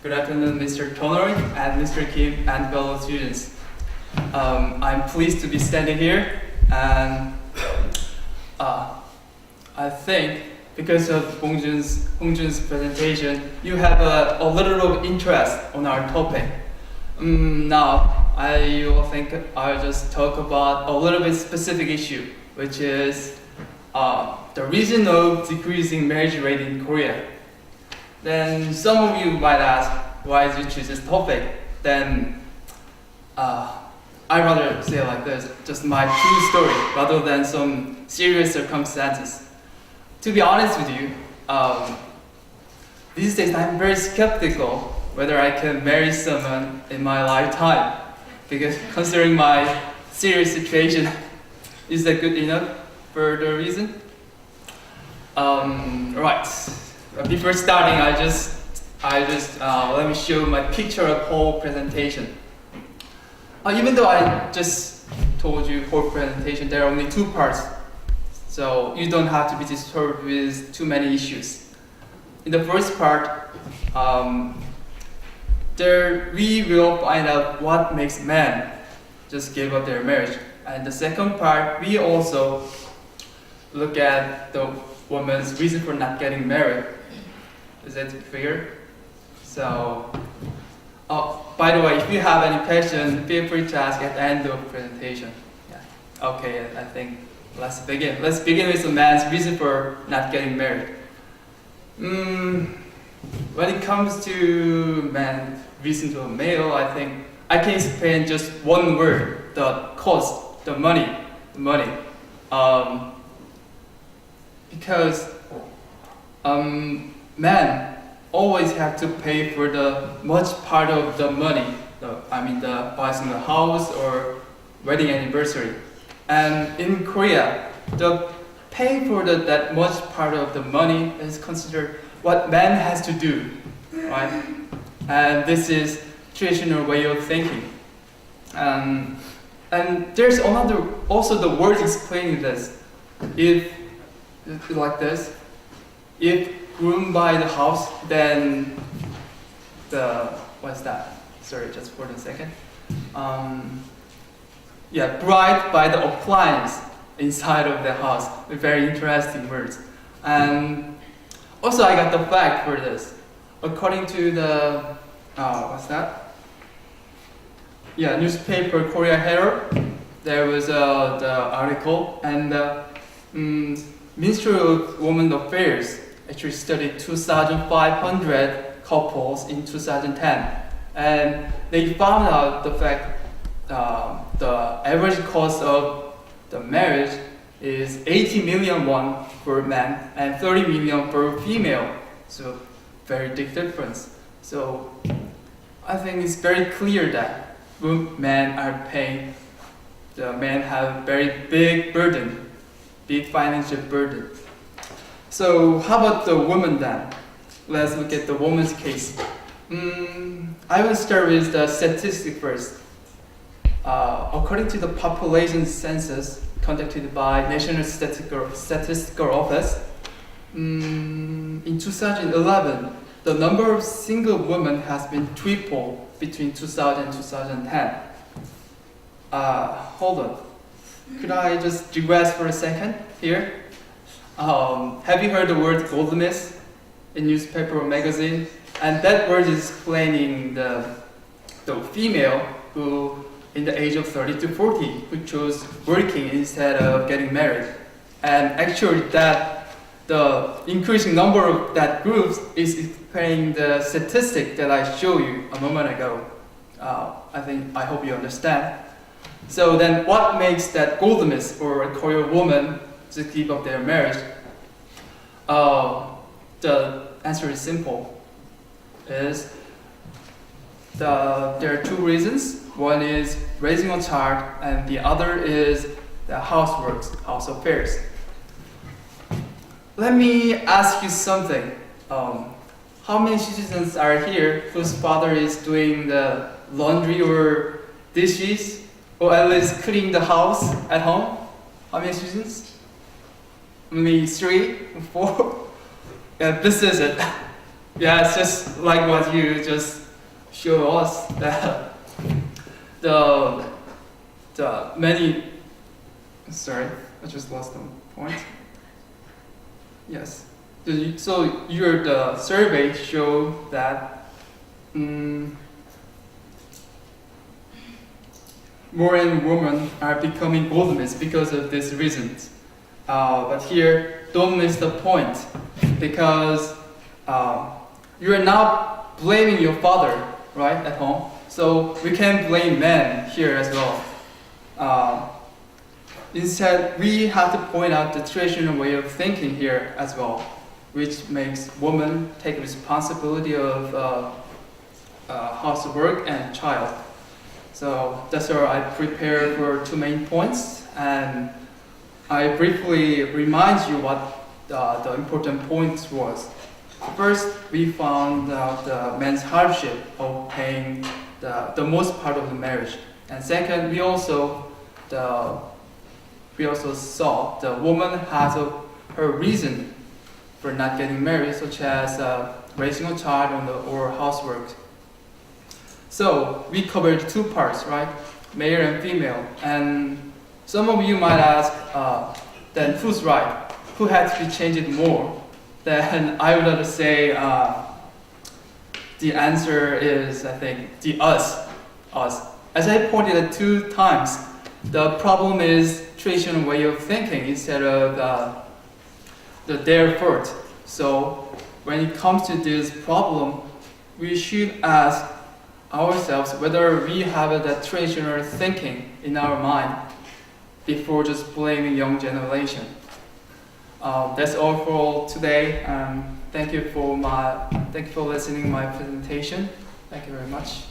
Good afternoon, Mr. Tonori and Mr. Kim and fellow students. I'm pleased to be standing here, and I think because of Hongjun's presentation, you have a little of interest on our topic. Now, I will think I'll just talk about a little bit specific issue, which is the reason of decreasing marriage rate in Korea. Then some of you might ask, why did you choose this topic? Then I'd rather say it like this, just my true story rather than some serious circumstances. To be honest with you, these days I'm very skeptical whether I can marry someone in my lifetime, because considering my serious situation, is that good enough for the reason? Right. Before starting, I just let me show my picture of whole presentation. Even though I just told you whole presentation, there are only two parts, so you don't have to be disturbed with too many issues. In the first part, we will find out what makes men just give up their marriage, and the second part, we also look at the woman's reason for not getting married. Is that clear? So, by the way, if you have any questions, feel free to ask at the end of the presentation. Yeah. Okay, I think let's begin. Let's begin with the man's reason for not getting married. When it comes to man's reason to a male, I think I can explain just one word: the cost, the money. Because men always have to pay for the much part of the money, the buying a house or wedding anniversary. And in Korea, the pay for that much part of the money is considered what man has to do, right? And this is traditional way of thinking. And there's also the word explaining this. If like this, if groom buy the house, then what's that? Sorry, just for a second. Bride buy the appliance inside of the house. Very interesting words. And also I got the fact for this. According to the what's that? Newspaper Korea Herald, there was the article, and Ministry of Women Affairs actually studied 2,500 couples in 2010, and they found out the fact the average cost of the marriage is 80 million won for men and 30 million for female. So very big difference. So I think it's very clear that men are paying. The men have very big burden, big financial burden. So how about the woman then? Let's look at the woman's case. I will start with the statistic first. According to the population census conducted by National Statistical Office, in 2011, the number of single women has been triple between 2000 and 2010. Hold on. Could I just digress for a second here? Have you heard the word goldsmith in newspaper or magazine? And that word is explaining the female who, in the age of 30 to 40, who chose working instead of getting married. And actually, that the increasing number of that groups is explaining the statistic that I showed you a moment ago. I hope you understand. So then, what makes that goldsmith or a Korean woman to give up their marriage? The answer is simple. There are two reasons. One is raising a child, and the other is the housework, house affairs. Let me ask you something. How many citizens are here whose father is doing the laundry or dishes, or at least cleaning the house at home? How many students? Only 3, 4? Yeah, this is it. Yeah, it's just like what you just show us that the many. Sorry, I just lost the point. Yes. So the survey show that more and women are becoming goldsmiths because of these reasons. But here, don't miss the point, because you are not blaming your father, right, at home. So we can blame men here as well. Instead, we have to point out the traditional way of thinking here as well, which makes women take responsibility of housework and child. So that's why I prepared for 2 main points, and I briefly remind you what the important points was. First, we found out the man's hardship of paying the most part of the marriage, and second, we also saw the woman has her reason for not getting married, such as raising a child or housework. So we covered 2 parts, right? Male and female. And some of you might ask, then who's right? Who had to be changed more? Then I would rather say the answer is, I think, the us. As I pointed out 2 times, the problem is traditional way of thinking instead of their fault. So when it comes to this problem, we should ask ourselves whether we have that traditional thinking in our mind before just blaming young generation. That's all for today. Thank you for listening to my presentation. Thank you very much.